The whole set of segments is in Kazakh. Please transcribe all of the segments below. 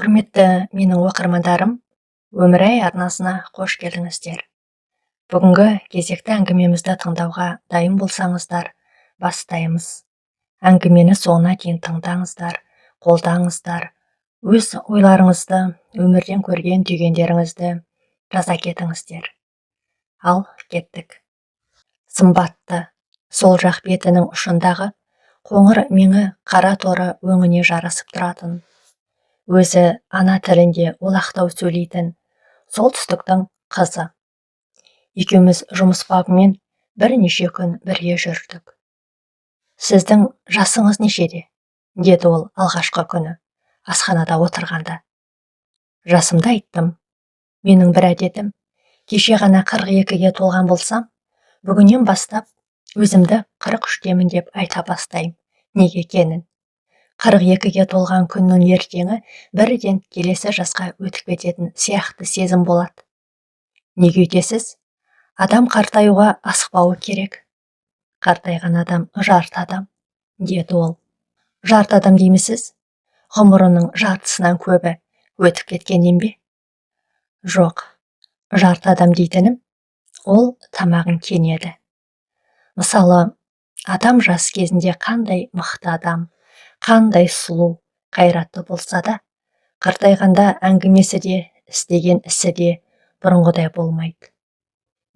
Құрметті менің оқырмандарым, Өмірай арнасына қош келдіңіздер. Бүгінгі кезекті әңгімемізді тыңдауға дайын болсаңыздар, бастаймыз. Әңгімені соңына дейін тыңдаңыздар, қолдаңыздар, өз ойларыңызды, өмірден көрген түйгендеріңізді жаза кетіңіздер. Ал кеттік. Сымбатты, сол жақ бетінің ұшындағы қоңыр меңі қара торы өңіне жарасып тұратын, өзі ана тілінде олақтау сөйлейтін солтүстіктің қызы. Екеуміз жұмыс бабымен бірнеше күн бірге жүрдік. Сіздің жасыңыз нешеде? Деді ол алғашқы күні, асханада отырғанда. Жасымды айттым. Менің бір әдетім, кеше ғана 42-ге толған болсам, бүгіннен бастап өзімді 43-темін деп айта бастаймын. Неге екенін? 42-ге толған күннің ертеңі бірден келесі жасқа өтіп кететін сияқты сезім болады. Неге өйтесіз? Адам қартаюға асықпауы керек. Қартайған адам жарты адам, деді ол. Жарты адам деймісіз? Ғұмырының жартысынан көбі өтіп кеткеннен бе? Жоқ, жарты адам дейтінім, ол тамағын кенеді. Мысалы, адам жас кезінде қандай мықты адам, қандай сұлу, қайратты болса да, қартайғанда әңгімесі де, істеген ісі де бұрынғыдай болмайды.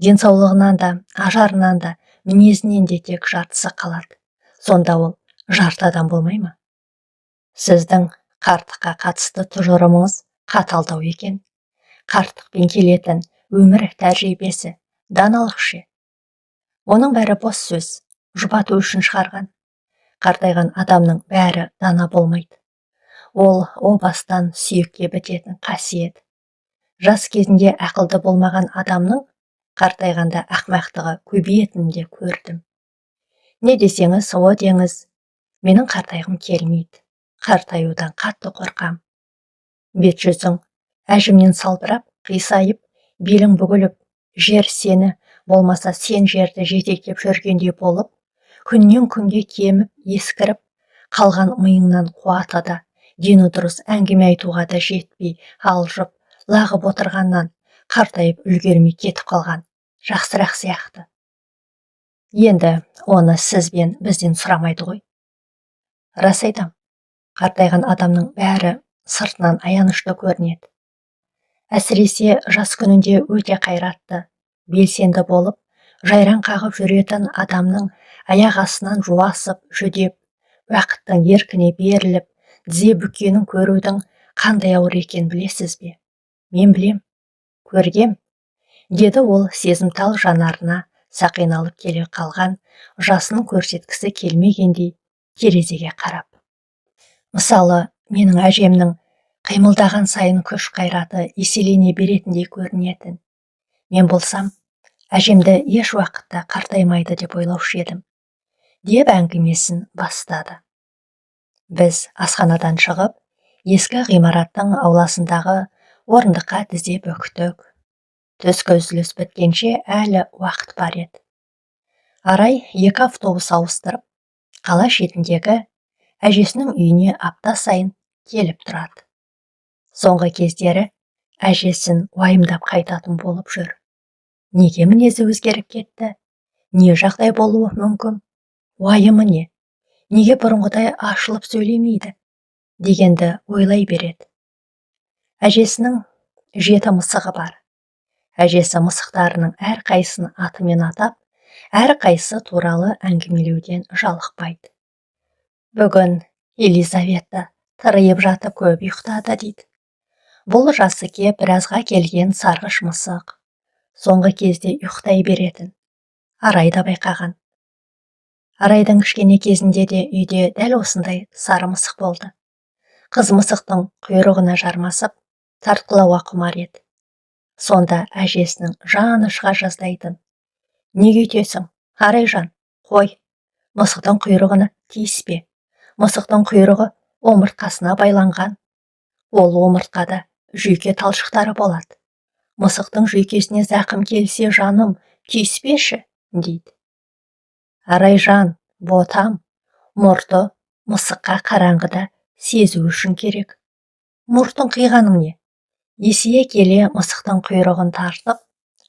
Денсаулығынан да, ажарынан да, мінезінен де тек жартысы қалады. Сонда ол жарты адам болмай ма? Сіздің қарттыққа қатысты тұжырымыңыз қаталдау екен. Қарттықпен келетін өмір тәжірибесі, даналық ше. Оның бәрі бос сөз, жұбату үшін шығарған. Қартайған адамның бәрі дана болмайды. Ол о бастан сүйекке бітетін қасиет. Жас кезінде ақылды болмаған адамның қартайғанда ақымақтығы көбейетінін де көрдім. Не десеңіз, о деңіз, менің қартайғым келмейді. Қартаюдан қатты қорқам. Бет жүзің әжімнен салбырап, қисайып, белің бүгіліп, жер сені, болмаса сен жерді жетектеп жүргендей болып, күннен күнге кеміп, ескіріп, қалған миыңнан қуаты да, дені дұрыс әңгіме айтуға да жетпей, алжып, лағып отырғаннан қартайып үлгермей кетіп қалған жақсырақ сияқты. Енді оны сіз бен бізден сұрамайды ғой. Рас айтам, қартайған адамның бәрі сыртынан аянышты көрінеді. Әсіресе жас күнінде өте қайратты, белсенді болып, жайраң қағып жүретін адамның аяқ астынан жуасып, жүдеп, уақыттың еркіне беріліп, тізе бүккенін көрудің қандай ауыр екенін білесіз бе? Мен білем, көргем, деді ол сезімтал жанарына сақиналып келе қалған, жасын көрсеткісі келмегендей терезеге қарап. Мысалы, менің әжемнің қимылдаған сайын күш қайраты еселене беретіндей көрінетін. Мен болсам, әжемді еш уақытта қартаймайды деп ойлаушы едім, деп әңгімесін бастады. Біз асханадан шығып, ескі ғимараттың ауласындағы орындыққа тізе бүктік. Түскі үзіліс біткенше әлі уақыт бар еді. Арай 2 автобус ауыстырып, қала шетіндегі әжесінің үйіне апта сайын келіп тұрады. Соңғы кездері әжесін уайымдап қайтатын болып жүр. Неге мінезі өзгеріп кетті? Не жағдай болуы мүмкін? Уайымы не? Неге бұрынғыдай ашылып сөйлемейді? Дегенді ойлай береді. Әжесінің 7 мысығы бар. Әжесі мысықтарының әрқайсысын атымен атап, әрқайсысы туралы әңгімелеуден жалықпайды. Бүгін Елизавета тырайып жатып көп ұйықтады дейді. Бұл жасы кеп біразға келген сарғыш мысық. Соңғы кезде ұйықтай беретін. Арай да байқаған. Арайдың кішкене кезінде де үйде дәл осындай сары мысық болды. Қыз мысықтың құйрығына жармасып, тартқылауға құмар еді. Сонда әжесінің жаны шыға жаздайтын. Неге өйтесің? Арайжан, қой, мысықтың құйрығына тиіспе. Мысықтың құйрығы омыртқасына байланған. Ол омыртқада жүйке талшықтары болады. Мысықтың жүйкесіне зақым келсе, жаным, тиіспеші, дейді. Арайжан, ботам, мұрты мысыққа қараңғыда сезу үшін керек. Мұртың қиғаның не? Есие келе мысықтың құйрығын тартып,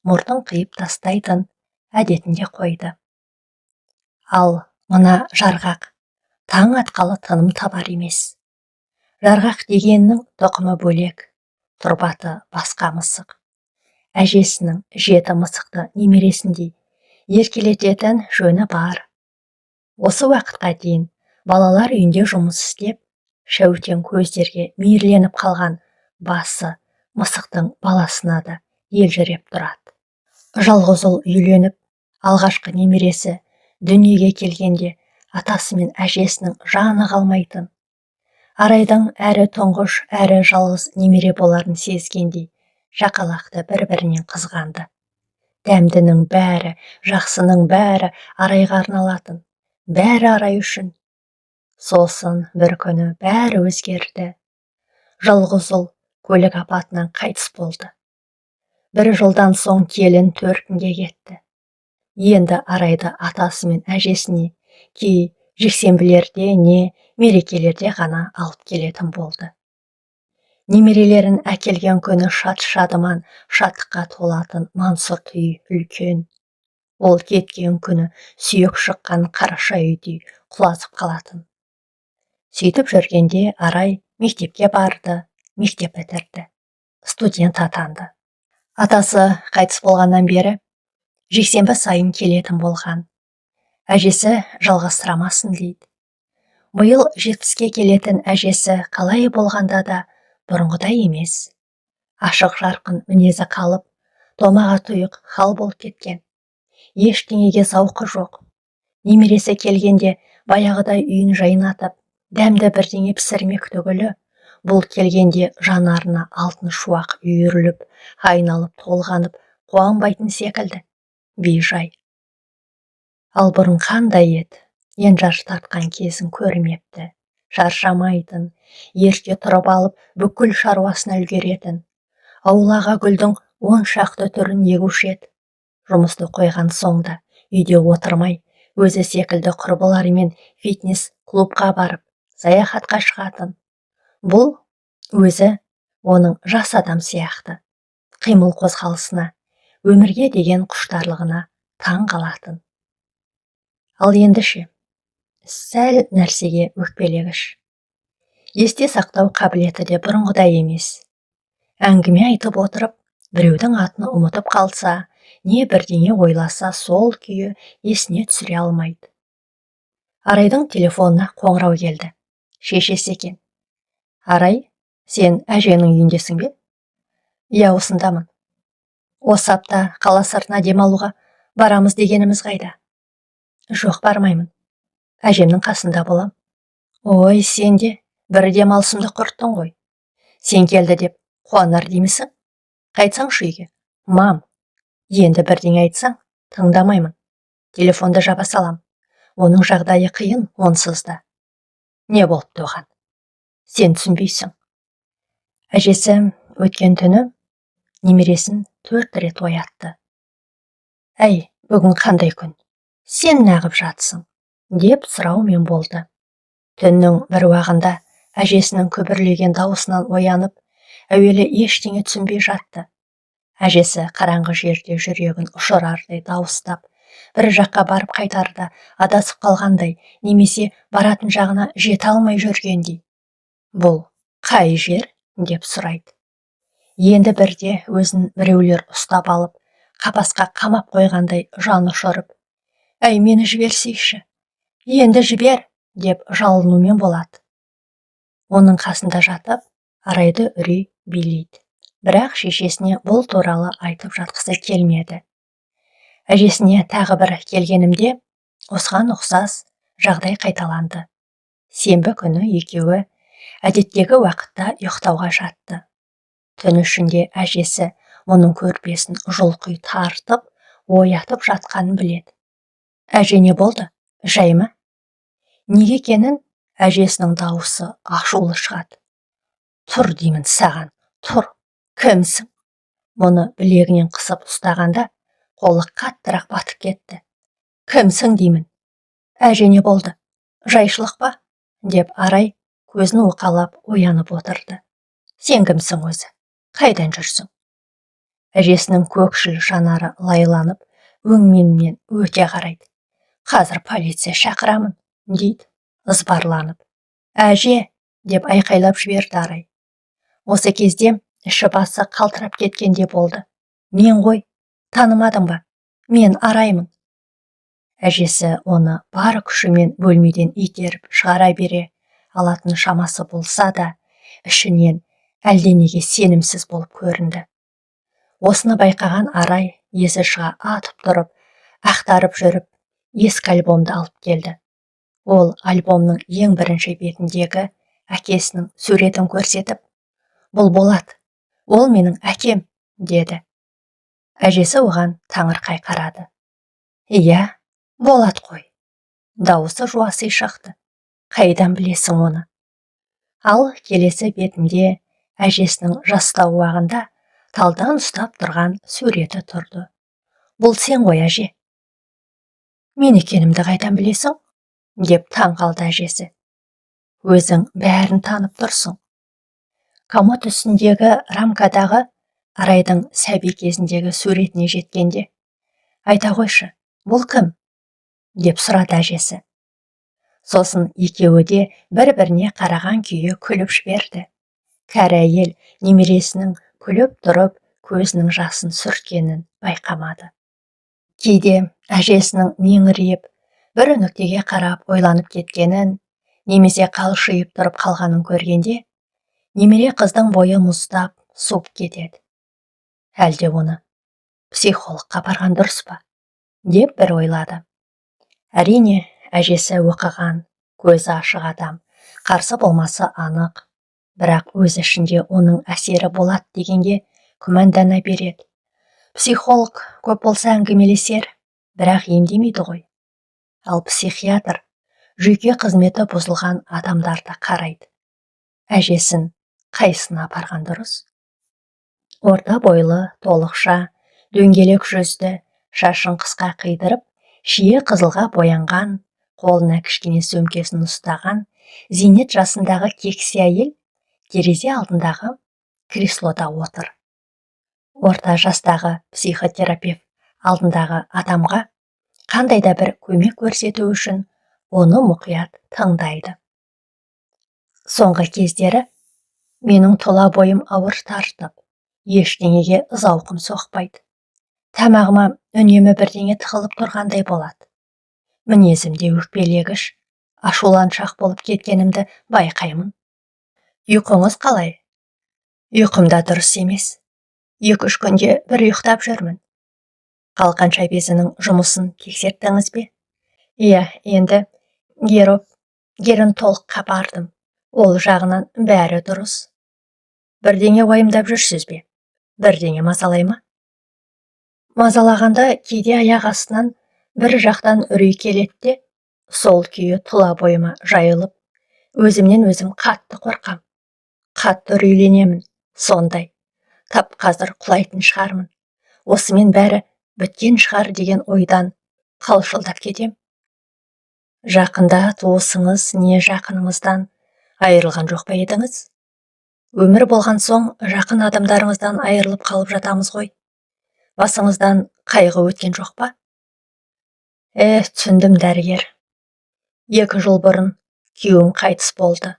мұртын қиып тастайтын әдетінде қойды. Ал мына жарғақ таң атқалы тыным табар емес. Жарғақ дегеннің тұқымы бөлек, тұрбаты басқа мысық. Әжесінің 7 мысықты немересіндей еркелететін жөні бар. Осы уақытқа дейін балалар үйінде жұмыс істеп, шәутен көздерге мейірленіп қалған басы мысықтың баласына да елжіреп тұрады. Жалғыз ұл үйленіп, алғашқы немересі дүниеге келгенде атасы мен әжесінің жаны қалмайтын. Арайдың әрі тұңғыш, әрі жалғыз немере боларын сезгендей, жақалақты бір-бірінен қызғанды. Дәмдінің бәрі, жақсының бәрі арайға арналатын, бәрі арай үшін. Сосын бір күні бәрі өзгерді. Жалғыз ұл көлік апатынан қайтыс болды. 1 жылдан соң келін төркінге кетті. Енді арайды атасы мен әжесіне кей жексенбілерде не мерекелерде ғана алып келетін болды. Немерелерін әкелген күні шат-шадыман, шаттыққа толатын мансұрт үй үлкен. Ол кеткен күні сүйек шыққан қараша үйдей құлазып қалатын. Сөйтіп жүргенде арай мектепке барды, мектеп бітірді, студент атанды. Атасы қайтыс болғаннан бері жексенбі сайын келетін болған. Әжесі жалғастырамасын дейді. Биыл 70-ке келетін әжесі қалай болғанда да бұрынғыдай емес. Ашық жарқын мінезі қалып, томаға тұйық хал болып кеткен. Ештеңеге зауқы жоқ. Немересі келгенде баяғыдай үйін жайнатып, дәмді бірдеңе пісірмек түгілі, бұл келгенде жанарына алтын шуақ үйіріліп, айналып толғанып, қуанбайтын секілді. Бейжай. Ал бұрын қандай еді, енжар тартқан кезін көрмепті. Шаршамайтын, ерте тұрып алып, бүкіл шаруасына үлгеретін. Аулаға гүлдің 10 шақты түрін егуші еді. Жұмысты қойған соңда үйде отырмай, өзі секілді құрбыларымен фитнес клубқа барып, саяхатқа шығатын. Бұл өзі оның жас адам сияқты. Қимыл қозғалысына, өмірге деген құштарлығына таң қалатын. Ал ендіше, сәл нәрсеге өкпелегіш. Есте сақтау қабілеті де бұрынғыдай емес. Әңгіме айтып отырып, біреудің атын ұмытып қалса, не бірдеңе ойласа, сол күйі есіне түсіре алмайды. Арайдың телефонына қоңырау келді. Шешесі екен. Арай, сен әжеңнің үйіндесің бе? Иә, осындамын. Осы апта қала сыртына демалуға барамыз дегеніміз қайда? Жоқ, бармаймын. Әжемнің қасында болам. Ой, сен де бір демалысымды құрттың ғой. Сен келді деп қуанар деймісің? Қайтсаңшы үйге. Мам, енді бірдеңе айтсаң, тыңдамаймын. Телефонды жаба салам. Оның жағдайы қиын, онсыз да. Не болыпты оған? Сен түсінбейсің. Әжесі өткен түні немересін 4 рет оятты. Әй, бүгін қандай күн? Сен нағып жатсың? Деп сұраумен болды. Түннің бір уағында әжесінің күбірлеген дауысынан оянып, әуелі ештеңе түсінбей жатты. Әжесі қараңғы жерде жүрегін ұшырардай дауыстап, бір жаққа барып қайтарда адасып қалғандай, немесе баратын жағына жете алмай жүргендей. Бұл қай жер? Деп сұрайды. Енді бірде өзін біреулер ұстап алып, қапасқа қамап қойғандай жан ұшырып, әй, мені жіберсейші, енді жібер, деп жалынумен болады. Оның қасында жатып, арайды үрей билейді. Бірақ шешесіне бұл туралы айтып жатқысы келмеді. Әжесіне тағы бір келгенімде, осыған ұқсас жағдай қайталанды. Сенбі күні екеуі әдеттегі уақытта ұйықтауға жатты. Түн ішінде әжесі мұның көрпесін жұлқи тартып, оятып жатқанын біледі. Әже, не болды? Жай ма? Неге екенін әжесінің дауысы ашулы шығады. Тұр деймін саған, тұр. Кімсің? Мұны білегінен қысып ұстағанда, қолы қаттырақ батып кетті. Кімсің деймін? Әже, не болды? Жайшылық па? Деп арай көзін уқалап оянып отырды. Сен кімсің өзі? Қайдан жүрсің? Әжесінің көкшіл жанары лайланып, өңменінен өте қарайды. Қазір полиция шақырамын, дейді, ызбарланып. Әже, деп айқайлап жіберді Арай. Осы кезде іші басы қалтырап кеткенде болды. Мен ғой, танымадың ба? Мен Араймын. Әжесі оны бар күшімен бөлмеден итеріп шығара бере алатын шамасы болса да, ішінен әлденеге сенімсіз болып көрінді. Осыны байқаған Арай есі шыға атып тұрып, ақтарып жүріп, ескі альбомды алып келді. Ол альбомның ең бірінші бетіндегі әкесінің суретін көрсетіп, бұл Болат, ол менің әкем, деді. Әжесі оған таңырқай қарады. Иә, Болат қой. Дауысы жуаси шықты. Қайдан білесің оны? Ал келесі бетінде әжесінің жастау уағында талдан ұстап тұрған суреті тұрды. Бұл сен ғой, әже. Мен екенімді қайдан білесің? Деп таң қалды әжесі. Өзің бәрін танып тұрсың. Комод үстіндегі рамкадағы Арайдың сәби кезіндегі суретіне жеткенде, айта қойшы, бұл кім? Деп сұрады әжесі. Сосын екеуі де бір-біріне қараған күйі күліп жіберді. Кәрі әйел немересінің күліп тұрып көзінің жасын сүрткенін байқамады. Кейде әжесінің меңірейіп, бір нүктеге қарап ойланып кеткенін, немесе қалшиып тұрып қалғанын көргенде, немере қыздың бойы мұздап, суып кетеді. Әлде оны психологқа барған дұрыс па? Деп бір ойлады. Әрине, әжесі оқыған, көзі ашық адам, қарсы болмасы анық. Бірақ өз ішінде оның әсері болады дегенге күмәндана береді. Психолог көп болса әңгімелесер, бірақ емдемейді ғой. Ал психиатр жүйке қызметі бұзылған адамдарды қарайды. Әжесін қайсына апарған дұрыс? Орта бойлы, толықша, дөңгелек жүзді, шашын қысқа қидырып, шие қызылға боянған, қолына кішкене сөмкесін ұстаған, зейнет жасындағы кексе әйел терезе алдындағы креслода отыр. Орта жастағы психотерапевт алдындағы адамға қандай да бір көмек көрсету үшін оны мұқият тыңдайды. Соңғы кездері менің тұла бойым ауыр тартып, ештеңеге зауқым соқпайды. Тамағыма үнемі бірдеңе тығылып тұрғандай болады. Мінезімде өкпелегіш, ашуланшақ болып кеткенімді байқаймын. Ұйқыңыз қалай? Ұйқымда дұрыс емес. 2-3 күнде бір ұйықтап жүрмін. Қалқанша безінің жұмысын тексерттіңіз бе? Иә, енді геронтологқа бардым. Ол жағынан бәрі дұрыс. Бірдеңе уайымдап жүрсіз бе? Бірдеңе мазалай ма? Мазалағанда кейде аяқ астынан бір жақтан үрей келеді де, сол күйі тұла бойыма жайылып, өзімнен өзім қатты қорқам. Қатты үрейленемін, сондай. Тап қазір құлайтын шығармын. Осымен бәрі біткен шығар деген ойдан қалшылдап кетем. Жақында туысыңыз не жақыныңыздан айырылған жоқ па едіңіз? Өмір болған соң жақын адамдарыңыздан айырылып қалып жатамыз ғой. Басыңыздан қайғы өткен жоқ па? Түсіндім, дәрігер. 2 жыл бұрын күйеуім қайтыс болды.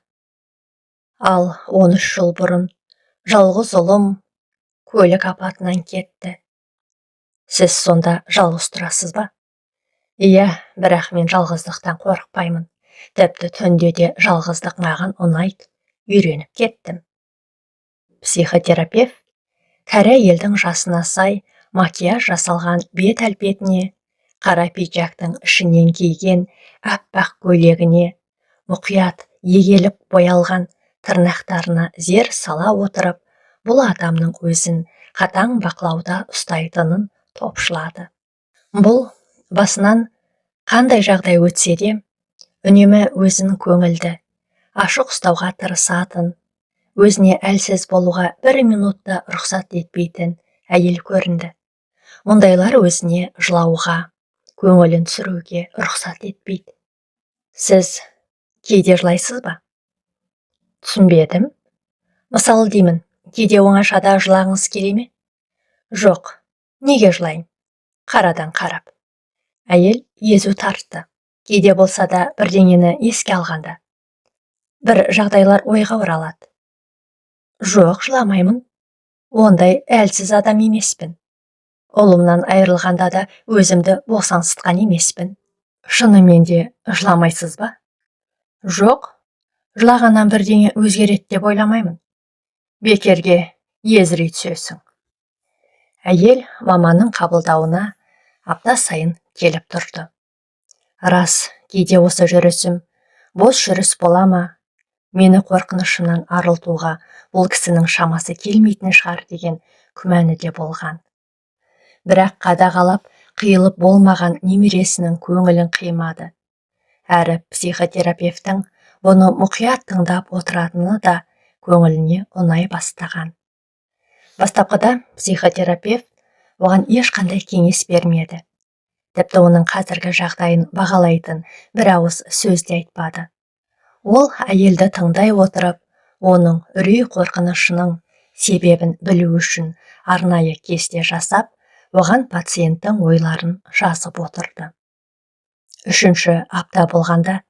Ал 13 жыл бұрын жалғыз ұлым көлік апатынан кетті. Сіз сонда жалғыз тұрасыз ба? Иә, бірақ мен жалғыздықтан қорықпаймын. Тіпті түнде де жалғыздық маған ұнайды. Үйреніп кеттім. Психотерапевт кәрі әйелдің жасына сай макияж жасалған бет әлпетіне, қара пиджактың ішінен киген аппақ көйлегіне, мұқият егеліп боялған тырнақтарына зер сала отырып, бұл адамның өзін қатаң бақылауда ұстайтынын топшылады. Бұл басынан қандай жағдай өтсе де, үнемі өзін көңілді, ашық ұстауға тырысатын, өзіне әлсіз болуға 1 минутта рұқсат етпейтін әйел көрінді. Мұндайлар өзіне жылауға, көңілін түсіруге рұқсат етпейді. Сіз кейде жылайсыз ба? Түсінбедім. Мысалы деймін, кейде оңашада жылағыңыз келе ме? Жоқ, неге жылайын? Қарадан қарап. Әйел езу тартты. Кейде болса да бірдеңені еске алғанда. Бір жағдайлар ойға оралады. Жоқ, жыламаймын. Ондай әлсіз адам емеспін. Ұлымнан айырылғанда да өзімді босаңсытқан емеспін. Шынымен де жыламайсыз ба? Жоқ, жылағаннан бірдеңе өзгереді деп ойламаймын. Бекерге езірей түсесің. Әйел маманың қабылдауына апта сайын келіп тұрды. Рас, кейде осы жүрісім бос жүріс бола ма? Мені қорқынышымнан арылтуға бұл кісінің шамасы келмейтін шығар деген күмәні де болған. Бірақ қадағалап қиылып болмаған немересінің көңілін қимады. Әрі психотерапевтің бұны мұқият тыңдап отыратыны да көңіліне ұнай бастаған. Бастапқыда психотерапевт оған ешқандай кеңес бермеді. Тіпті оның қазіргі жағдайын бағалайтын бір ауыз сөз де айтпады. Ол әйелді тыңдай отырып, оның үрей қорқынышының себебін білу үшін арнайы кесте жасап, оған пациенттің ойларын жазып отырды. 3-ші апта болғанда,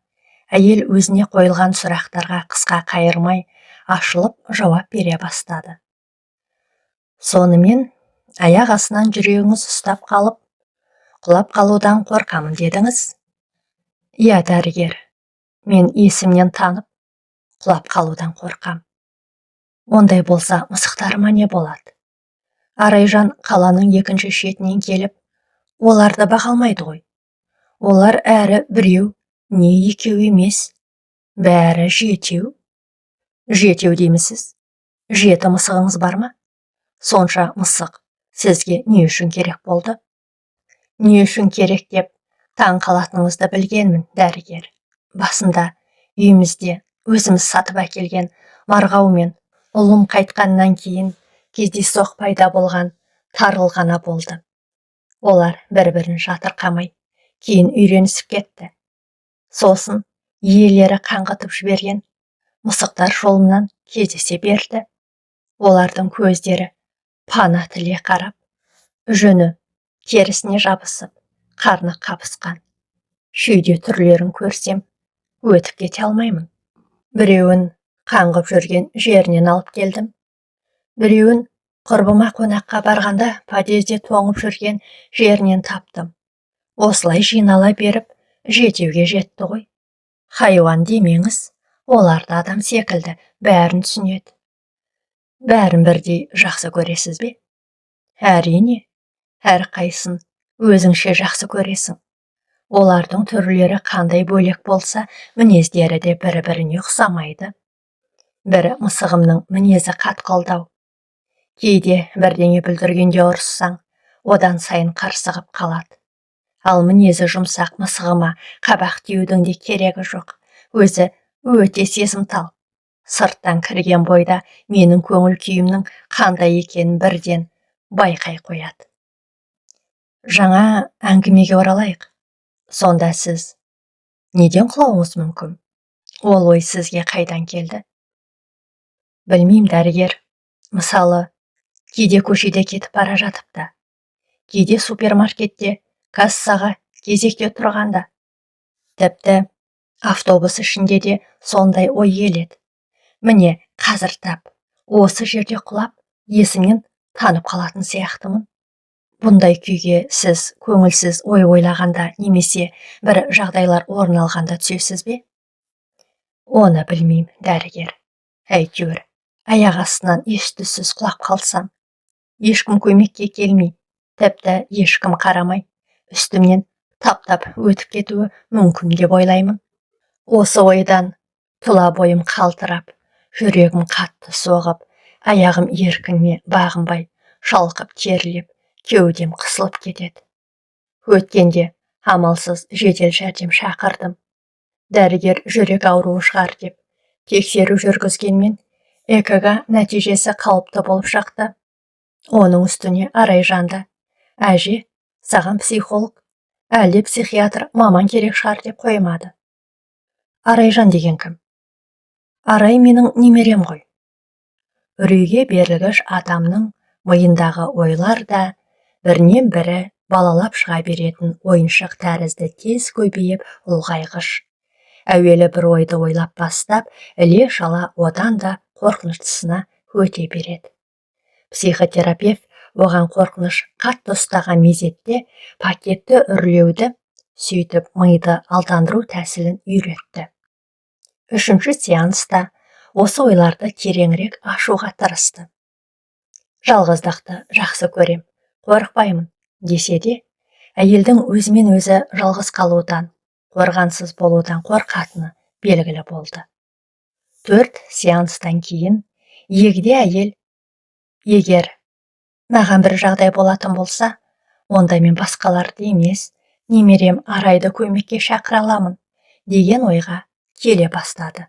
әйел өзіне қойылған сұрақтарға қысқа қайырмай, ашылып жауап бере бастады. Сонымен, аяқ астынан жүрегіңіз ұстап қалып, құлап қалудан қорқамын дедіңіз? Иә, дәрігер, мен есімнен танып, құлап қалудан қорқам. Ондай болса, мысықтарыма не болады? Арайжан қаланың екінші шетінен келіп, оларды баға алмайды ғой. Олар әрі біреу, не екеу емес, бәрі 7. 7 деймісіз? 7 мысығыңыз бар ма? Сонша мысық сізге не үшін керек болды? Не үшін керек деп таң қалатыныңызды білгенмін, дәрігер. Басында үйімізде өзіміз сатып әкелген марғау мен ұлым қайтқаннан кейін кездейсоқ пайда болған тарыл ғана болды. Олар бір-бірін жатырқамай, кейін үйренісіп кетті. Сосын иелері қаңғытып жіберген мысықтар жолымнан кездесе берді. Олардың көздері пана тіле қарап, жүні терісіне жабысып, қарны қабысқан. Шүйде түрлерін көрсем, өтіп кете алмаймын. Біреуін қаңғып жүрген жерінен алып келдім. Біреуін құрбыма қонаққа барғанда подъезде тоңып жүрген жерінен таптым. Осылай жинала беріп, 7-ге жетті ғой. Хайуан демеңіз, олар да адам секілді, бәрін түсінеді. Бәрін бірдей жақсы көресіз бе? Әрине, әрқайсысын өзіңше жақсы көресің. Олардың түрлері қандай бөлек болса, мінездері де бір-біріне ұқсамайды. Бірі мысығымның мінезі қатқылдау. Кейде бірдеңе бүлдіргенде ұрыссаң, одан сайын қарсығып қалады. Ал мінезі жұмсақ мысығыма қабақ тиюдің де керегі жоқ. Өзі өте сезімтал. Сырттан кірген бойда менің көңіл күйімнің қандай екенін бірден байқай қояды. Жаңа әңгімеге оралайық. Сонда сіз неден құлауыңыз мүмкін? Ол ой сізге қайдан келді? Білмеймін, дәрігер. Мысалы, кейде көшеде кетіп бара жатыпта. Кейде супермаркетте кассаға кезекте тұрғанда. Тіпті автобус ішінде де сондай ой келеді. Міне, қазір тап, осы жерде құлап, есімнен танып қалатын сияқтымын. Бұндай күйге сіз көңілсіз ой ойлағанда немесе бір жағдайлар орын алғанда түсесіз бе? Оны білмеймін, дәрігер. Әйтеуір, аяқ астынан ес-түссіз құлап қалсам, ешкім көмекке келмей, тіпті ешкім қарамай, үстімнен таптап өтіп кетуі мүмкін деп ойлаймын. Осы ойдан тұла бойым қалтырап, жүрегім қатты соғып, аяғым еркіңме бағынбай, шалқып терлеп, кеудем қысылып кетеді. Өткенде амалсыз жедел жәрдем шақырдым. Дәрігер жүрек ауруы шығар деп тексеру жүргізгенмен, ЭКГ нәтижесі қалыпты болып шықты. Оның үстіне Арайжанды: әже, саған психолог, әлде психиатр маман керек шығар деп қоймады. Арайжан деген кім? Арай менің немерем ғой. үрейге берілгіш адамның миындағы ойлар да бірінен бірі балалап шыға беретін ойыншық тәрізді тез көбейіп ұлғайғыш. Әуелі бір ойды ойлап бастап, іле-шала одан да қорқыныштысына өте береді. Психотерапевт оған қорқыныш қатты ұстаған мезетте пакетті үрлеуді, сөйтіп миды алдандыру тәсілін үйретті. Үшінші сеанста осы ойларды тереңірек ашуға тырысты. Жалғыздықты жақсы көрем, қорықпаймын десе де, әйелдің өзімен өзі жалғыз қалудан, қорғансыз болудан қорқатыны белгілі болды. 4 сеанстан кейін егде әйел, егер маған бір жағдай болатын болса, онда мен басқаларды емес, немерем Арайды көмекке шақыра аламын деген ойға келе бастады.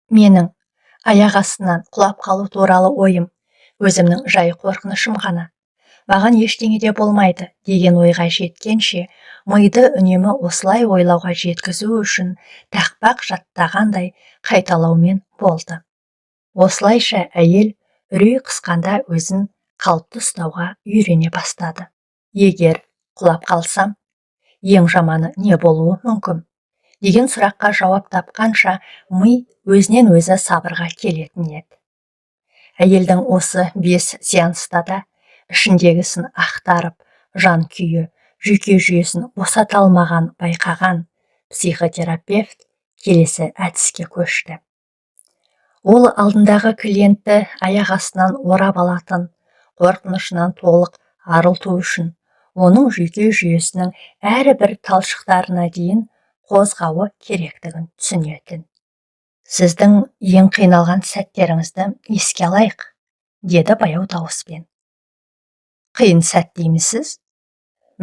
Менің аяқ астынан құлап қалу туралы ойым өзімнің жай қорқынышым ғана. Маған ештеңе де болмайды деген ойға жеткенше, миды үнемі осылай ойлауға жеткізу үшін тақпақ жаттағандай қайталаумен болды. Осылайша әйел үрей қысқанда өзін қалыпты ұстауға үйрене бастады. Егер құлап қалсам, ең жаманы не болуы мүмкін деген сұраққа жауап тапқанша ми өзінен өзі сабырға келетін еді. Әйелдің осы 5 сеанста да ішіндегісін ақтарып, жан күйі, жүйке жүйесін босата алмаған байқаған психотерапевт келесі әдіске көшті. Ол алдындағы клиентті аяқ астынан орап алатын, қорқынышынан толық арылту үшін оның жүйке жүйесінің әрбір талшықтарына дейін қозғауы керектігін түсінетін. Сіздің ең қиналған сәттеріңізді еске алайық, деді баяу дауыспен. Қиын сәт деймісіз?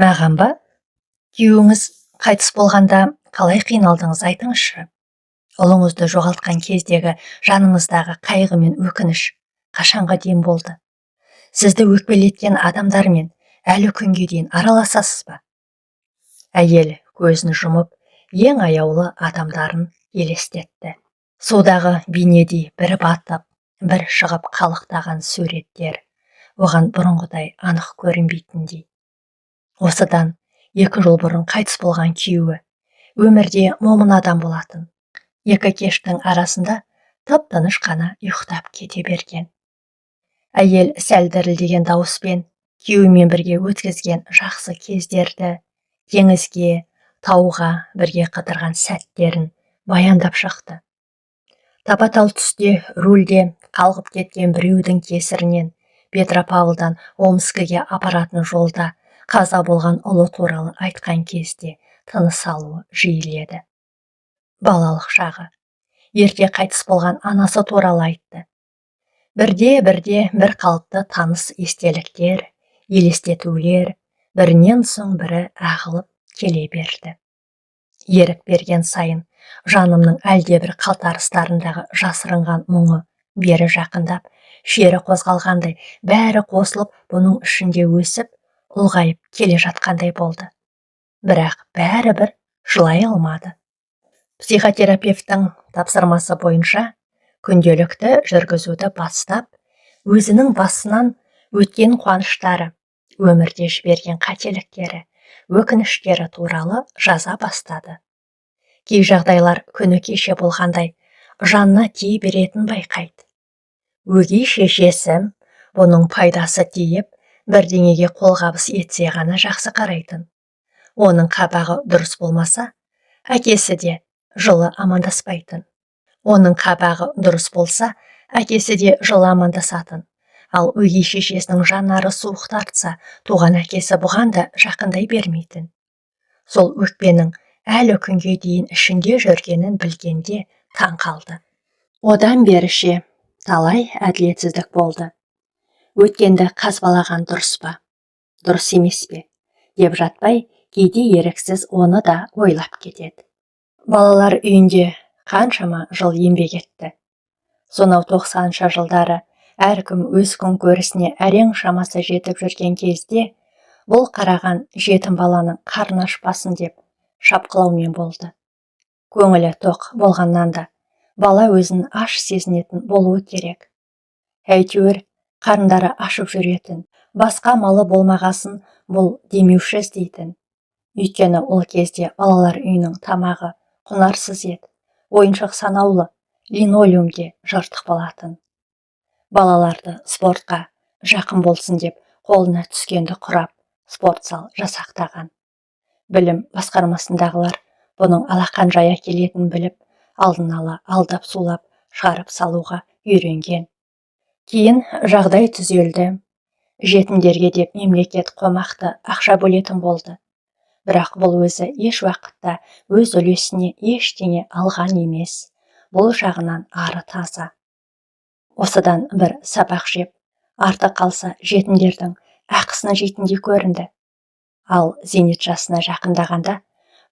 Маған ба? Күйеуіңіз қайтыс болғанда қалай қиналдыңыз, айтыңызшы. Ұлыңызды жоғалтқан кездегі жаныңыздағы қайғы мен өкініш қашанға дейін болды? Сізді өкпелеткен адамдармен әлі күнге дейін араласасыз ба? Әйел көзін жұмып, ең аяулы адамдарын елестетті. Судағы бейнедей бір батып, бір шығып қалықтаған суреттер оған бұрынғыдай анық көрінбейтіндей. Осыдан 2 жыл бұрын қайтыс болған күйеуі өмірде момын адам болатын. 2 кештің арасында тып-тыныш қана ұйықтап кете берген. Әйел сәл дірілдеген дауыспен күйеуімен бірге өткізген жақсы кездерді, теңізге, тауға бірге қыдырған сәттерін баяндап шықты. Тапа-тал түсте рульде қалғып кеткен біреудің кесірінен Петропавлдан Омскіге апаратын жолда қаза болған ұлы туралы айтқан кезде тыныс алуы жиіледі. Балалық шағы, ерте қайтыс болған анасы туралы айтты. Бірде бір қалыпты таныс естеліктер, елестетулер бірінен соң бірі ағылып келе берді. Ерік берген сайын жанымның әлдебір қалтарыстарындағы жасырынған мұңы бері жақындап, шері қозғалғандай бәрі қосылып бұның ішінде өсіп, ұлғайып келе жатқандай болды. Бірақ бәрібір жылай алмады. Психотерапевттің тапсырмасы бойынша күнделікті жүргізуді бастап, өзінің басынан өткен қуаныштары, өмірде жіберген қателіктері, өкініштері туралы жаза бастады. Кей жағдайлар күні кеше болғандай жанына тие беретін байқайды. Өгей шешесі бұның пайдасы тиіп, бірдеңеге қолғабыс етсе ғана жақсы қарайтын. Оның қабағы дұрыс болмаса, әкесі де жылы амандаспайтын. Оның қабағы дұрыс болса, әкесі де жылы амандасатын. Ал өгей шешесінің жанары суық тартса, туған әкесі бұған да жақындай бермейтін. Сол өкпенің әлі күнге дейін ішінде жүргенін білгенде таң қалды. Одан беріше талай әділетсіздік болды. Өткенді қазбалаған дұрыс па, дұрыс емес пе, деп жатпай, кейде еріксіз оны да ойлап кетеді. Балалар үйінде қаншама жыл еңбек етті. Сонау 90-шы жылдары әркім өз күнкөрісіне әрең шамасы жетіп жүрген кезде, бұл қараған жетім баланың қарны ашпасын деп шапқылаумен болды. Көңілі тоқ болғаннан да бала өзін аш сезінетін болуы керек. Әйтеуір, қарындары ашып жүретін, басқа малы болмағасын бұл демеуші іздейтін. Өйткені ол кезде балалар үйінің тамағы құнарсыз еді, ойыншық санаулы, линолеумде жыртық болатын. Балаларды спортқа жақын болсын деп қолына түскенді құрап, спорт зал жасақтаған. Білім басқармасындағылар бұның алақан жая келетінін біліп, алдын ала алдап сулап шығарып салуға үйренген. Кейін жағдай түзелді. Жетімдерге деп мемлекет қомақты ақша бөлетін болды. Бірақ бұл өзі еш уақытта өз үлесіне ештеңе алған емес. Бұл жағынан ары таза. Осыдан бір сабақ жеп, арты қалса жетімдердің ақысын жейтіндей көрінді. Ал зейнет жасына жақындағанда,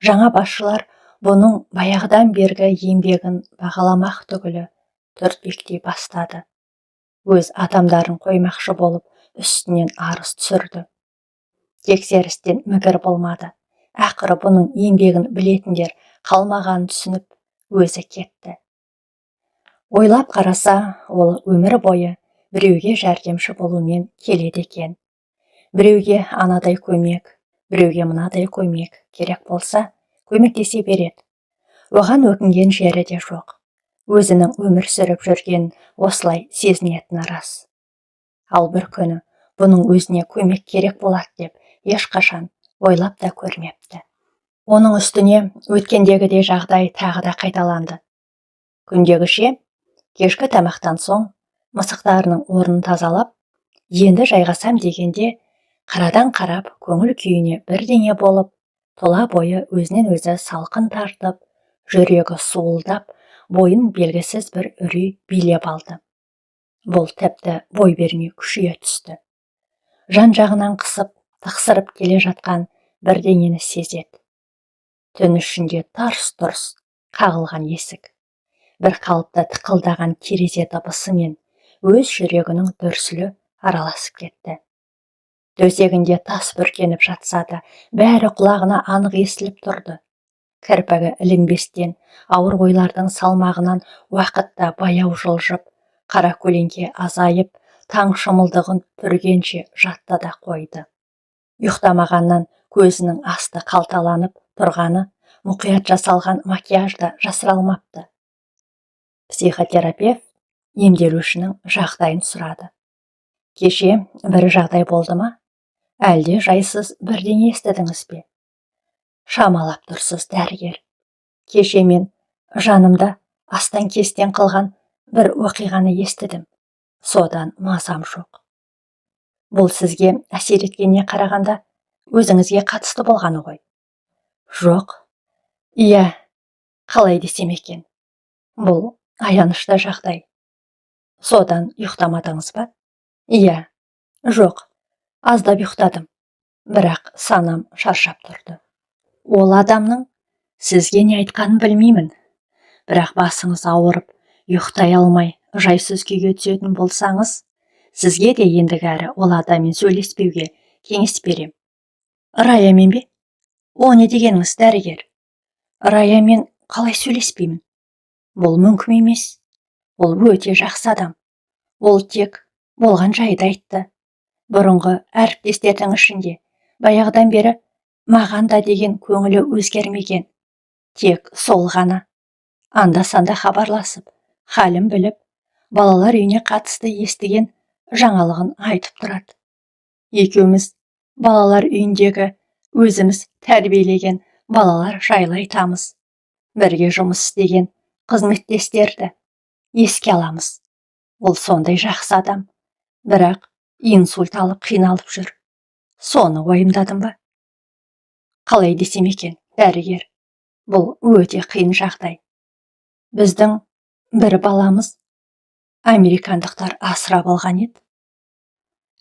жаңа басшылар бұның баяғыдан бергі еңбегін бағаламақ түгілі түртпектей бастады. Өз адамдарын қоймақшы болып, үстінен арыз түсірді. Тексерістен мігір болмады. Ақыры бұның еңбегін білетіндер қалмағанын түсініп, өзі кетті. Ойлап қараса, ол өмір бойы біреуге жәрдемші болумен келеді екен. Біреуге анадай көмек, біреуге мынадай көмек керек болса, көмектесе береді. Оған өкінген жері де жоқ. Өзінің өмір сүріп жүрген осылай сезінетіні рас. Ал бір күні бұның өзіне көмек керек болады деп ешқашан ойлап та көрмепті. Оның үстіне өткендегідей жағдай тағы да қайталанды. Күндегіше кешкі тамақтан соң мысықтарының орнын тазалап, енді жайғасам дегенде қарадан қарап көңіл күйіне бірдеңе болып, тұла бойы өзінен өзі салқын тартып, жүрегі суылдап, бойын белгісіз бір үрей билеп алды. Бұл тіпті бой бермей күшейе түсті. Жан-жағынан қысып, тықсырып келе жатқан бірдеңені сезеді. Түн ішінде тарс-тұрс қағылған есік, бір қалыпта тықылдаған терезе дыбысымен өз жүрегінің дүрсілі араласып кетті. Төсегінде тас бүркеніп жатса да, бәрі құлағына анық естіліп тұрды. Кірпігі ілінбестен, ауыр ойлардың салмағынан уақытта баяу жылжып, қара көлеңке азайып, таң шымылдығын түргенше жатты да қойды. Ұйықтамағаннан көзінің асты қалталанып тұрғаны, мұқият жасалған макияжда жасыра алмапты. Психотерапевт емделушінің жағдайын сұрады. Кеше бір жағдай болды ма? Әлде жайсыз бірдеңе естідіңіз бе? Шамалап тұрсыз, дәрігер. Кеше мен жанымда астан-кестен қылған бір оқиғаны естідім. Содан мазам жоқ. Бұл сізге әсер еткеніне қарағанда өзіңізге қатысты болғаны ғой? Жоқ. Иә, қалай десем екен. Бұл аянышты жағдай. Содан ұйықтамадыңыз ба? Иә. Жоқ. Аздап ұйықтадым. Бірақ санам шаршап тұрды. Ол адамның сізге не айтқанын білмеймін. Бірақ басыңыз ауырып, ұйықтай алмай, жайсыз күйге түсетін болсаңыз, сізге де ендігі әрі ол адаммен сөйлеспеуге кеңес берем. Раямен бе? О, не дегеніңіз, дәрігер? Раямен қалай сөйлеспеймін? Бұл мүмкін емес. Ол өте жақсы адам. Ол тек болған жайды айтты. Бұрынғы әріптестердің ішінде баяғыдан бері маған да деген көңілі өзгермеген. Тек сол ғана. Анда-санда хабарласып, халім біліп, балалар үйіне қатысты естіген жаңалығын айтып тұрады. Екеуміз балалар үйіндегі өзіміз тәрбиелеген балалар жайлы айтамыз. Бірге жұмыс істеген қызметтестерді еске аламыз. Ол сондай жақсы адам. Бірақ инсульт алып қиналып жүр. Соны ойымдадым ба? Қалай десем екен, дәрігер? Бұл өте қиын жағдай. Біздің бір баламыз американдықтар асырап алған еді.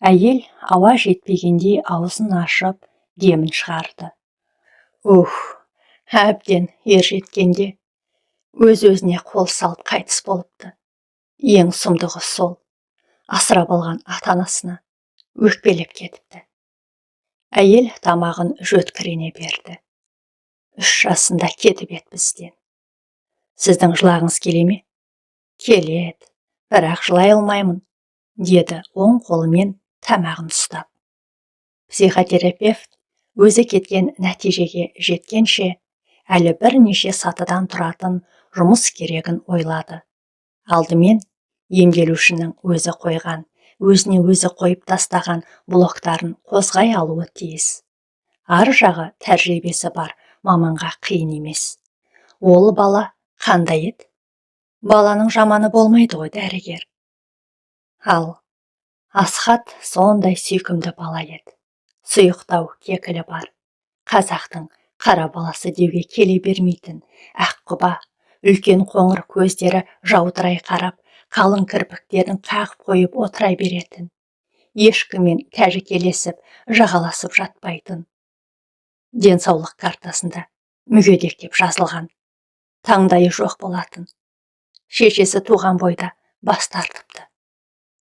Әйел ауа жетпегендей аузын ашып, демін шығарды. Әбден ер жеткенде өз-өзіне қол салып қайтыс болыпты. Ең сұмдығы сол. Асырап алған ата-анасына өкпелеп кетіпті. Әйел тамағын жөткірене берді. 3 жасында кетіп еді бізден. Сіздің жылағыңыз келе ме? Келеді, бірақ жылай алмаймын. деді оң қолымен тамағын ұстап. Психотерапевт өзі кеткен нәтижеге жеткенше әлі бірнеше сатыдан тұратын жұмыс керегін ойлады. Алдымен емделушінің өзі қойған, өзіне өзі қойып тастаған блоктарын қозғай алуы тиіс. Ар жағы тәжірибесі бар маманға қиын емес. Ол бала қандай еді? Баланың жаманы болмайды ғой, дәрігер. Ал Асхат сондай сүйкімді бала еді. Сұйықтау кекілі бар. Қазақтың қара баласы деуге келе бермейтін, аққұба, үлкен қоңыр көздері жаудырай қарап, қалың кірпіктерін қағып қойып отыра беретін. Ешкіммен тәжікелесіп, жағаласып жатпайтын. Денсаулық картасында мүгедек деп жазылған. Таңдайы жоқ болатын. Шешесі туған бойда бас тартыпты.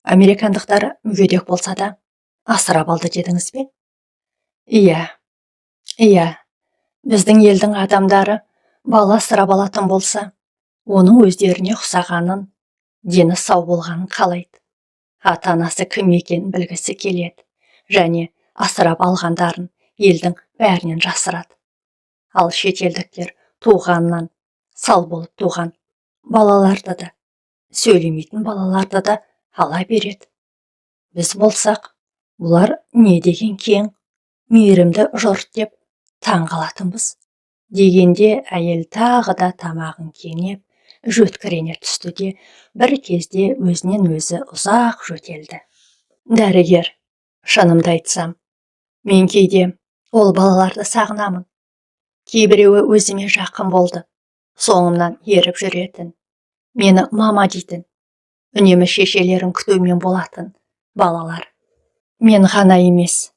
Американдықтар мүгедек болса да асырап алды дедіңіз бе? Иә, біздің елдің адамдары бала асырап алатын болса, оның өздеріне ұқсағанын, дені сау болғанын қалайды. Ата-анасы кім екенін білгісі келеді, және асырап алғандарын елдің бәрінен жасырады. Ал шетелдіктер туғаннан сал болып туған балаларды да, сөйлемейтін балаларды да ала береді. Біз болсақ, бұлар не деген кең, мейірімді жұрт деп таң қалатынбыз. Дегенде әйел тағы да тамағын кенеп, жөткірене түсті де, бір кезде өзінен өзі ұзақ жөтелді. Дәрігер, шынымды айтсам, мен кейде ол балаларды сағынамын. Кейбіреуі өзіме жақын болды, соңымнан еріп жүретін, мені мама дейтін, үнемі шешелерін күтумен болатын балалар. Мен ғана емес,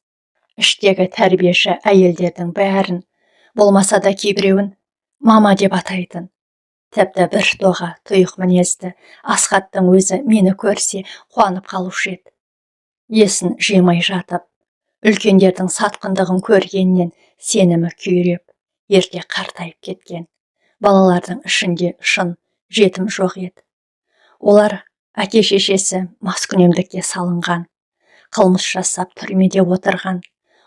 іштегі тәрбиеші әйелдердің бәрін, болмаса да кейбіреуін мама деп атайтын. Тіпті бір тоға тұйық мінезді Асхаттың өзі мені көрсе қуанып қалушы еді. Есін жимай жатып, үлкендердің сатқындығын көргеннен сенімі күйреп, ерте қартайып кеткен. Балалардың ішінде шын жетім жоқ еді. Олар әке-шешесі маскүнемдікке салынған, қылмыс жасап түрмеде отырған,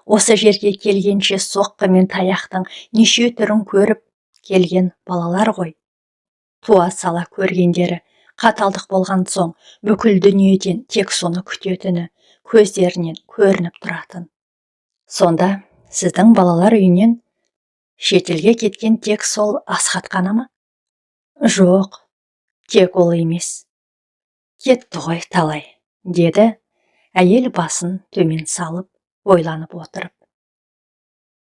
осы жерге келгенше соққы мен таяқтың неше түрін көріп келген балалар ғой. Туа сала көргендері қаталдық болған соң бүкіл дүниеден тек соны күтетіні көздерінен көрініп тұратын. Сонда сіздің балалар үйінен шетелге кеткен тек сол Асхат қана ма? Жоқ, тек ол емес. Кетті ғой талай, деді әйел басын төмен салып, ойланып отырып.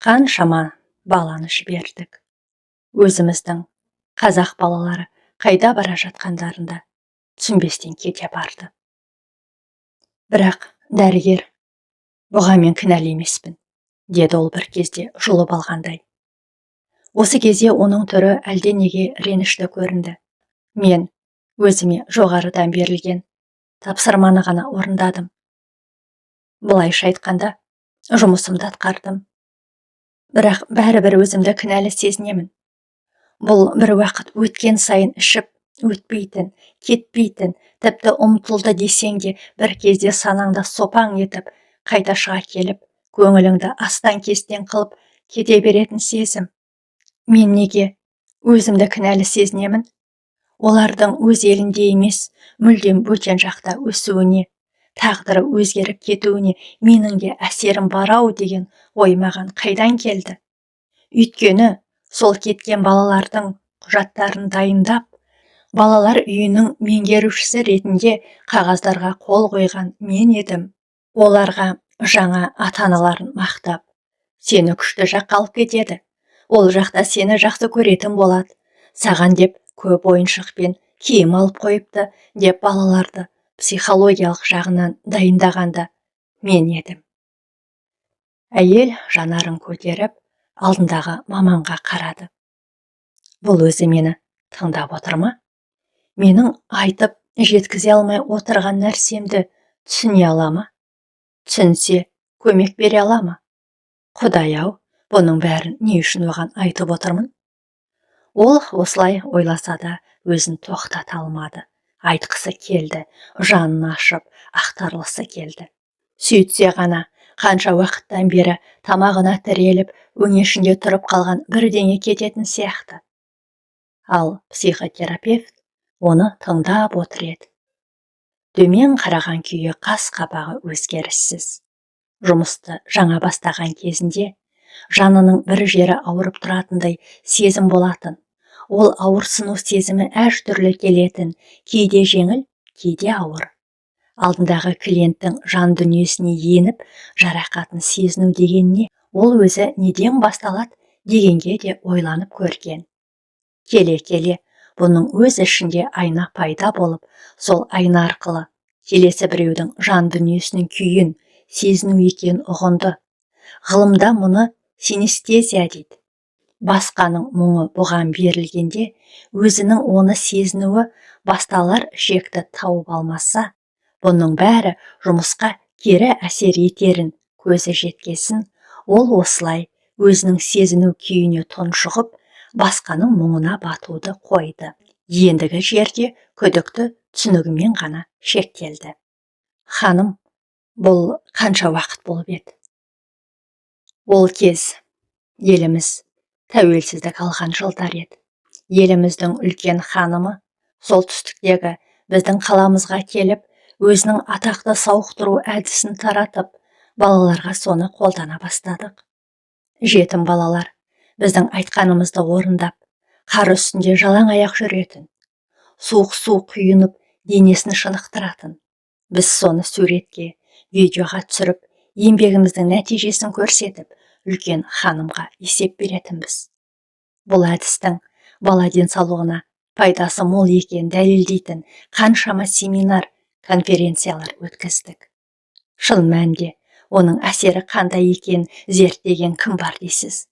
Қаншама баланы жібердік. Өзіміздің қазақ балалары қайда бара жатқандарында түсінбестен кете барды. Бірақ дәрігер, бұған мен кінәлі емеспін, деді ол бір кезде жұлып алғандай. Осы кезде оның түрі әлденеге ренішті көрінді. Мен өзіме жоғарыдан берілген тапсырманы ғана орындадым. Былайша айтқанда, жұмысымды атқардым. Бірақ бәрібір өзімді кінәлі сезінемін. Бұл бір уақыт өткен сайын ішіп, өтпейтін, кетпейтін, тіпті ұмтылды десең де бір кезде санаңда сопаң етіп, қайта шыға келіп, көңіліңді астан-кестен қылып кете беретін сезім. Мен неге өзімді кінәлі сезінемін? Олардың өз елінде емес, мүлдем бөтен жақта өсуіне, тағдыры өзгеріп кетуіне менің де әсерім бар-ау деген ой маған қайдан келді? Өйткені сол кеткен балалардың құжаттарын дайындап, балалар үйінің меңгерушісі ретінде қағаздарға қол қойған мен едім. Оларға жаңа ата-аналарын мақтап, сені күшті жаққа алып кетеді. Ол жақта сені жақсы көретін болады. Саған деп көп ойыншық пен киім алып қойыпты деп балаларды психологиялық жағынан дайындағанда мен едім. Әйел жанарын көтеріп, алдындағы маманға қарады. Бұл өзі мені тыңдап отыр ма? Менің айтып жеткізе алмай отырған нәрсемді түсіне ала ма? Түсінсе, көмек бере ала ма? Құдай-ау, бұның бәрін не үшін оған айтып отырмын? Ол осылай ойласа да өзін тоқтата алмады. айтқысы келді, жанын ашып, ақтарылысы келді. Сөйтсе ғана қанша уақыттан бері тамағына тіреліп, өңешінде тұрып қалған бірдеңе кететін сияқты. Ал психотерапевт оны тыңдап отыр еді. Төмен қараған күйі қас-қабағы өзгеріссіз. Жұмысты жаңа бастаған кезінде жанының бір жері ауырып тұратындай сезім болатын. Ол ауырсыну сезімі әртүрлі келетін, кейде жеңіл, кейде ауыр. Алдындағы клиенттің жан дүниесіне еніп, жарақатын сезіну дегеніне, ол өзі неден басталады дегенге де ойланып көрген. Келе-келе бұның өз ішінде айна пайда болып, сол айна арқылы келесі біреудің жан дүниесінің күйін сезіну екенін ұғынды. Ғылымда мұны синестезия дейді. Басқаның мұңы бұған берілгенде, өзінің оны сезінуі басталар шекті тауып алмаса, бұның бәрі жұмысқа кері әсер етерін көзі жеткесін, ол осылай өзінің сезіну күйіне тұншығып, басқаның мұңына батуды қойды. Ендігі жерде күдікті түсінігімен ғана шектелді. Ханым, бұл қанша уақыт болып еді? Ол кез еліміз тәуелсіздік алған жылдар еді. Еліміздің үлкен ханымы солтүстіктегі біздің қаламызға келіп, өзінің атақты сауықтыру әдісін таратып, балаларға соны қолдана бастадық. Жетім балалар біздің айтқанымызды орындап, қар үстінде жалаң аяқ жүретін, суық су құйынып, денесін шынықтыратын. Біз соны суретке, видеоға түсіріп, еңбегіміздің нәтижесін көрсетіп, үлкен ханымға есеп беретінбіз. Бұл әдістің бала денсаулығына пайдасы мол екенін дәлелдейтін қаншама семинар, конференциялар өткіздік. Шын мәнінде оның әсері қандай екенін зерттеген кім бар дейсіз?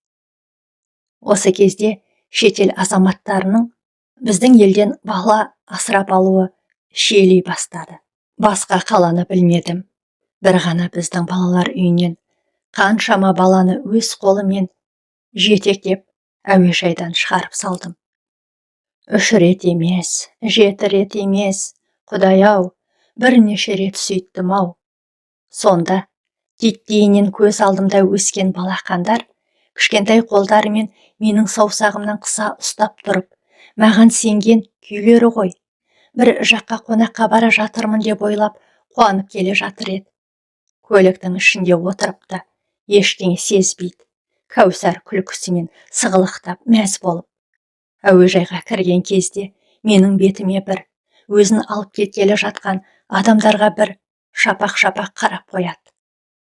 Осы кезде шетел азаматтарының біздің елден бала асырап алуы шиелей бастады. Басқа қаланы білмедім. Бір ғана біздің балалар үйінен қаншама баланы өз қолымен жетектеп әуежайдан шығарып салдым. 3 рет емес, 7 рет емес, Құдай-ау, бірнеше рет сөйттім-ау. Сонда титтейінен көз алдымда өскен балақандар кішкентай қолдарымен менің саусағымнан қыса ұстап тұрып, маған сенген күйлері ғой. Бір жаққа қонаққа бара жатырмын деп ойлап, қуанып келе жатыр еді. Көліктің ішінде отырып та ештеңе сезбейді. Кәусар күлкісімен сығылықтап мәз болып. Әуежайға кірген кезде менің бетіме бір, өзін алып кеткелі жатқан адамдарға бір шапақ-шапақ қарап қояды.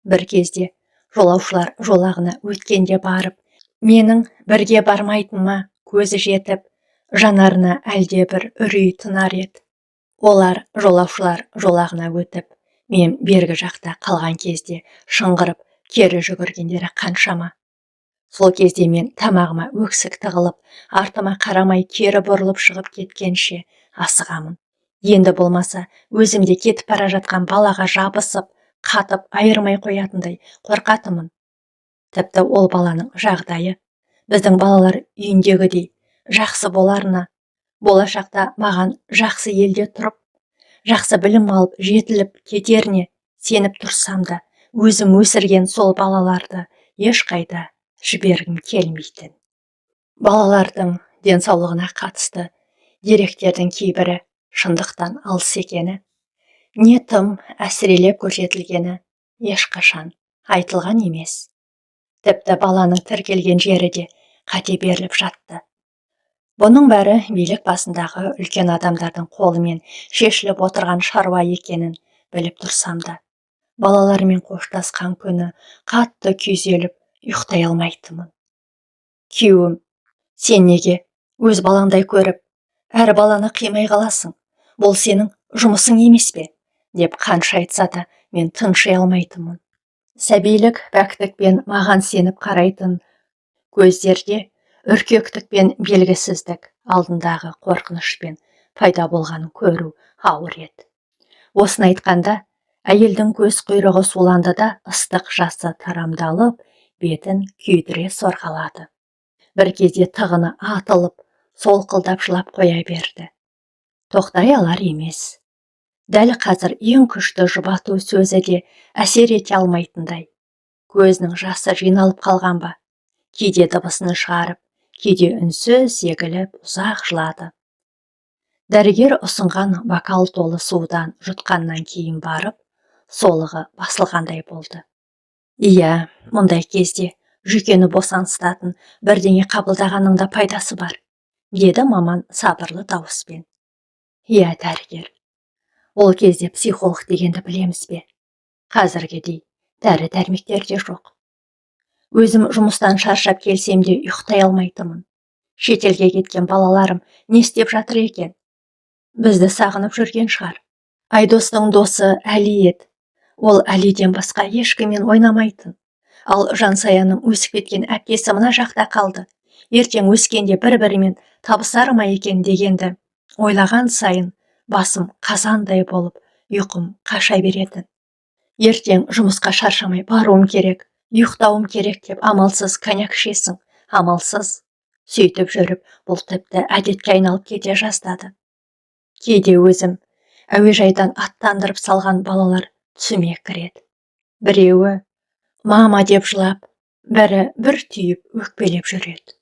Бір кезде жолаушылар жолағына өткенде барып, менің бірге бармайтыныма көзі жетіп, жанарына әлде бір үрей тынар еді. Олар жолаушылар жолағына өтіп, мен бергі жақта қалған кезде шыңғырып, кері жүгіргендері қаншама. Сол кезде мен тамағыма өксік тығылып, артыма қарамай кері бұрылып шығып кеткенше асығамын. Енді болмаса, өзімде кетіп бара жатқан балаға жабысып, қатып айырмай қоятындай қорқатымын. Тіпті ол баланың жағдайы біздің балалар үйіндегідей жақсы боларына, болашақта маған жақсы елде тұрып, жақсы білім алып жетіліп кетеріне сеніп тұрсам да, өзім өсірген сол балаларды ешқайда жібергім келмейтін. Балалардың денсаулығына қатысты деректердің кейбірі шындықтан алыс екені, не тым әсірелеп көрсетілгені ешқашан айтылған емес. Тіпті баланың тіркелген жері де қате беріліп жатты. Бұның бәрі билік басындағы үлкен адамдардың қолымен шешіліп отырған шаруа екенін біліп тұрсам да, балалармен қоштасқан күні қатты күйзеліп ұйықтай алмайтынмын. Күйеуім, сен неге өз балаңдай көріп, әр баланы қимай қаласың? Бұл сенің жұмысың емес пе? Деп қанша айтса да, мен тынши алмайтынмын. Сәбилік пәктікпен маған сеніп қарайтын көздерде үркектік пен белгісіздік, алдындағы қорқынышпен пайда болғанын көру ауыр еді. Осыны айтқанда, әйелдің көз құйрығы суланды да ыстық жасы тарамдалып, бетін күйдіре сорғалады. Бір кезде тығыны атылып, солқылдап жылап қоя берді. тоқтай алар емес. Дәл қазір ең күшті жұбату сөзі де әсер ете алмайтындай. Көзінің жасы жиналып қалған ба? Кейде дыбысын шығарып, кейде үнсіз егіліп ұзақ жылады. Дәрігер ұсынған бокал толы судан жұтқаннан кейін барып, солығы басылғандай болды. Иә, мұндай кезде жүйкені босаңсытатын бірдеңе қабылдағанның да пайдасы бар, деді маман сабырлы дауыспен. Иә, дәрігер. Ол кезде психолог дегенді білеміз бе? Қазіргідей дәрі-дәрмектер де жоқ. Өзім жұмыстан шаршап келсем де ұйықтай алмайтынмын. Шетелге кеткен балаларым не істеп жатыр екен? Бізді сағынып жүрген шығар. Айдостың досы Әли еді. Ол Әлиден басқа ешкіммен ойнамайтын. Ал Жансаяның өсіп кеткен әпкесі мына жақта қалды. Ертең өскенде бір-бірімен табысар ма екен дегенді ойлаған сайын басым қазандай болып, ұйқым қаша беретін. Ертең жұмысқа шаршамай баруым керек, ұйықтауым керек деп амалсыз коньяк ішесің, амалсыз. Сөйтіп жүріп, бұл тіпті әдетке айналып кете жаздады. Кейде өзім әуежайдан аттандырып салған балалар түсіме кіреді. Біреуі мама деп жылап, бірі бір түйіп өкпелеп жүреді.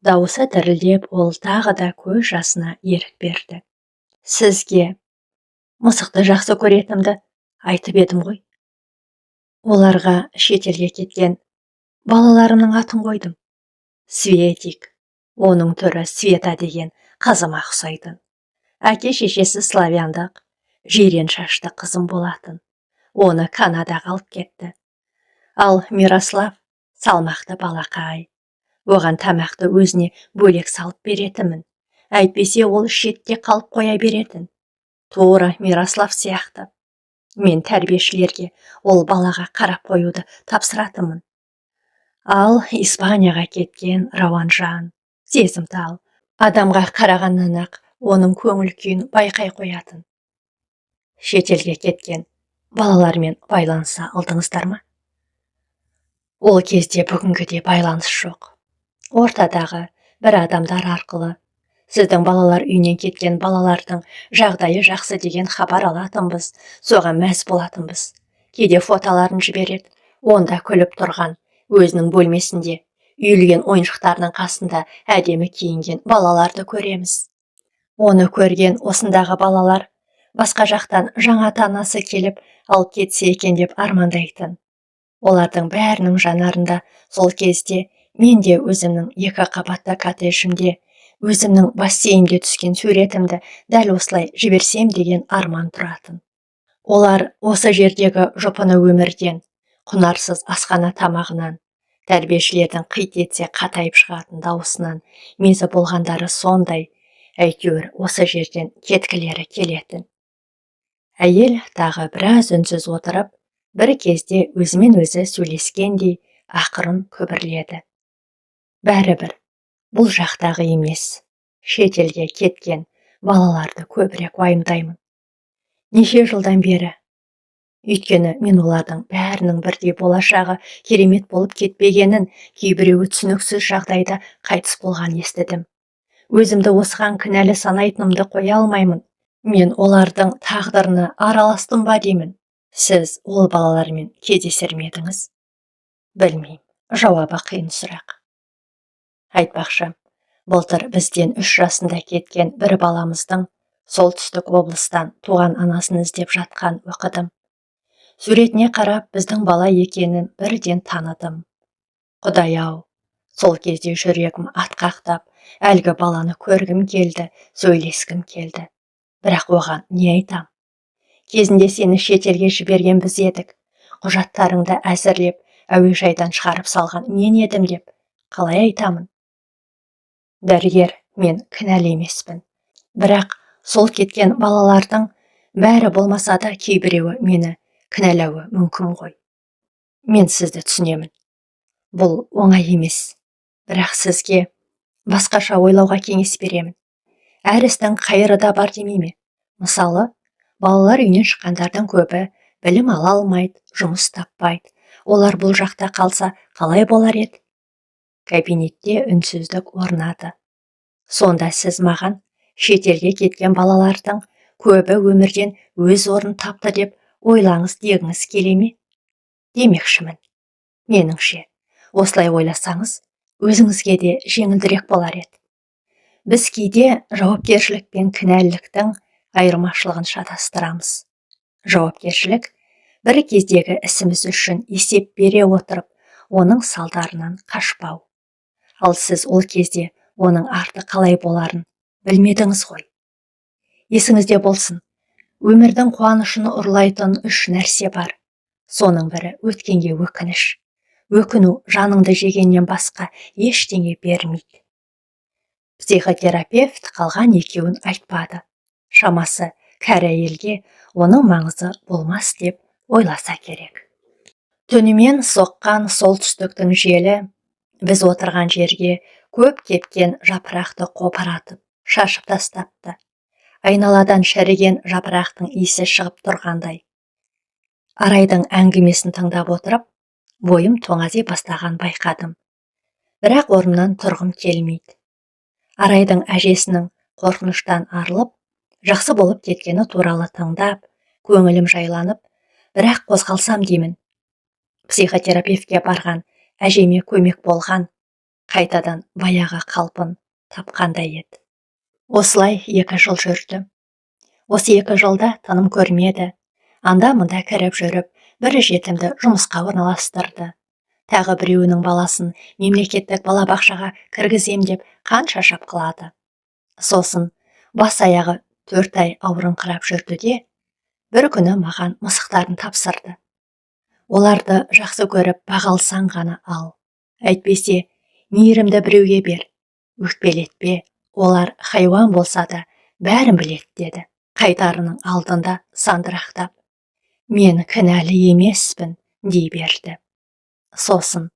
Дауысы дірілдеп, ол тағы да көз жасына ерік берді. Сізге мысықты жақсы көретімді айтып едім ғой. Оларға шетелге кеткен балаларымның атын қойдым. Светик, оның түрі Света деген қызыма ұқсайтын. Әке-шешесі славяндық, жирен шашты қызым болатын. Оны Канадаға алып кетті. Ал Мирослав салмақты балақай. Оған тамақты өзіне бөлек салып беретімін. Әйтпесе ол шетте қалып қоя беретін. Тура Мирослав сияқты. Мен тәрбиешілерге ол балаға қарап қоюды тапсыратынмын. Ал Испанияға кеткен Рауанжан сезімтал. Адамға қарағаннан ақ оның көңіл күйін байқай қоятын. Шетелге кеткен балалармен байланыса алдыңыздар ма? Ол кезде бүгінгіде байланыс жоқ. Ортадағы бір адамдар арқылы сіздің балалар үйінен кеткен балалардың жағдайы жақсы деген хабар алатынбыз, соған мәз болатынбыз. Кейде фотоларын жібереді, онда күліп тұрған, өзінің бөлмесінде үйілген ойыншықтарының қасында әдемі киінген балаларды көреміз. Оны көрген осындағы балалар басқа жақтан жаңа танасы келіп алып кетсе екен деп армандайтын. Олардың бәрінің жанарында сол кезде мен де өзімнің 2 қабатты коттеджімде, өзімнің бассейнде түскен суретімді дәл осылай жіберсем деген арман тұратын. Олар осы жердегі жұпыны өмірден, құнарсыз асхана тамағынан, тәрбиешілердің қит етсе қатайып шығатын дауысынан мезі болғандары сондай, әйтеуір осы жерден кеткілері келетін. Әйел тағы біраз үнсіз отырып, бір кезде өзімен өзі сөйлескендей ақырын күбірледі. Бәрібір, бұл жақтағы емес, шетелге кеткен балаларды көбірек уайымдаймын. Неше жылдан бері. Өйткені мен олардың бәрінің бірдей болашағы керемет болып кетпегенін, кейбіреуі түсініксіз жағдайда қайтыс болған естідім. Өзімді осыған кінәлі санайтынымды қоя алмаймын. Мен олардың тағдырына араластым ба деймін. Сіз ол балалармен кездесер ме едіңіз? Білмеймін, жауабы қиын сұрақ. Айтпақшы, былтыр бізден 3 жасында кеткен бір баламыздың солтүстік облыстан туған анасын іздеп жатқан оқыдым. Суретіне қарап біздің бала екенін бірден таныдым. Құдай-ау, сол кезде жүрегім атқақтап, әлгі баланы көргім келді, сөйлескім келді. Бірақ оған не айтам? Кезінде сені шетелге жіберген біз едік. Құжаттарыңды әзірлеп, әуежайдан шығарып салған мен едім деп, қалай айтамын? Дәрігер, мен кінәлі емеспін. Бірақ сол кеткен балалардың бәрі болмаса да кейбіреуі мені кінәлауы мүмкін ғой. Мен сізді түсінемін. Бұл оңай емес. Бірақ сізге басқаша ойлауға кеңес беремін. Әр істің қайыры да бар демейме? Мысалы, балалар үйінен шыққандардың көбі білім ала алмайды, жұмыс таппайды. Олар бұл жақта қалса қалай болар еді? Кабинетте үнсіздік орнады. Сонда сіз маған Шетелге кеткен балалардың көбі өмірден өз орнын тапты деп ойлаңыз дегіңіз келе ме? Демекшімін. Меніңше, осылай ойласаңыз, өзіңізге де жеңілдірек болар еді. Біз кейде жауапкершілік пен кінәліліктің айырмашылығын шатастырамыз. Жауапкершілік бір кездегі ісіміз үшін есеп бере отырып, оның салдарынан қашпау. Ал сіз ол кезде оның арты қалай боларын білмедіңіз ғой. Есіңізде болсын, өмірдің қуанышын ұрлайтын 3 нәрсе бар. Соның бірі өткенге өкініш. Өкіну жаныңды жегеннен басқа ештеңе бермейді. Психотерапевт қалған екеуін айтпады. Шамасы кәрі әйелге оның маңызы болмас деп ойласа керек. Түнімен соққан солтүстіктің желі біз отырған жерге көп кепкен жапырақты қопаратып, шашып тастапты. Айналадан шіріген жапырақтың иісі шығып тұрғандай. Арайдың әңгімесін тыңдап отырып, бойым тоңази бастаған байқадым. Бірақ орнымнан тұрғым келмейді. Арайдың әжесінің қорқыныштан арылып, жақсы болып кеткені туралы тыңдап, көңілім жайланып, бірақ қозғалсам деймін. Психотерапевтке барған, әжеме көмек болған, қайтадан баяғы қалпын тапқандай еді. Осылай 2 жыл жүрді. Осы 2 жылда тыным көрмеді. Анда-мұнда кіріп жүріп, бір жетімді жұмысқа орналастырды. Тағы біреуінің баласын мемлекеттік балабақшаға кіргізем деп қанша шапқылады. Сосын бас аяғы 4 ай ауырыңқырап жүрді де, бір күні маған мысықтарын тапсырды. Оларды жақсы көріп бағалсаң ғана ал. Әйтпесе, мейірімді біреуге бер. Өкпелетпе, олар хайуан болса да бәрін біледі деді. Қайтарының алдында сандырақтап. Мен кінәлі емеспін, дей берді. Сосын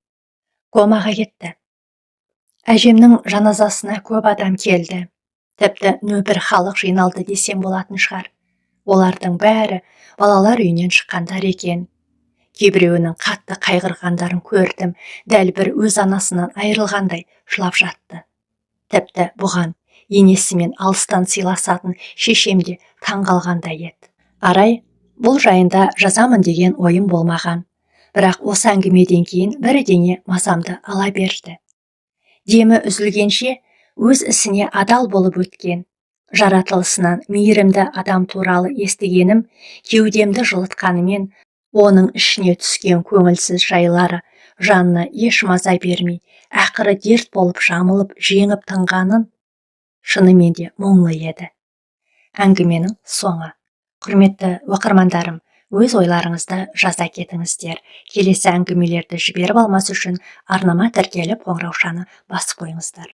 комаға кетті. Әжемнің жаназасына көп адам келді. Тіпті нөпір халық жиналды десем болатын шығар. Олардың бәрі балалар үйінен шыққандар екен. Кейбіреуінің қатты қайғырғандарын көрдім, дәл бір өз анасынан айырылғандай жылап жатты. Тіпті бұған енесімен алыстан сыйласатын шешемде таңғалғандай еді. Арай, бұл жайында жазамын деген ойым болмаған. Бірақ осы әңгімеден кейін бірдеңе мазамды ала берді. Демі үзілгенше өз ісіне адал болып өткен, жаратылысынан мейірімді адам туралы естігенім кеудемді жылытқанымен, оның ішіне түскен көңілсіз жайлары жанына еш маза бермей, ақыры дерт болып жамылып жеңіп тынғанын шынымен де мұңлы еді. Әңгіменің соңы. Құрметті оқырмандарым, өз ойларыңызды жаза кетіңіздер. Келесі әңгімелерді жіберіп алмас үшін арнама тіркеліп қоңыраушаны басып қойыңыздар.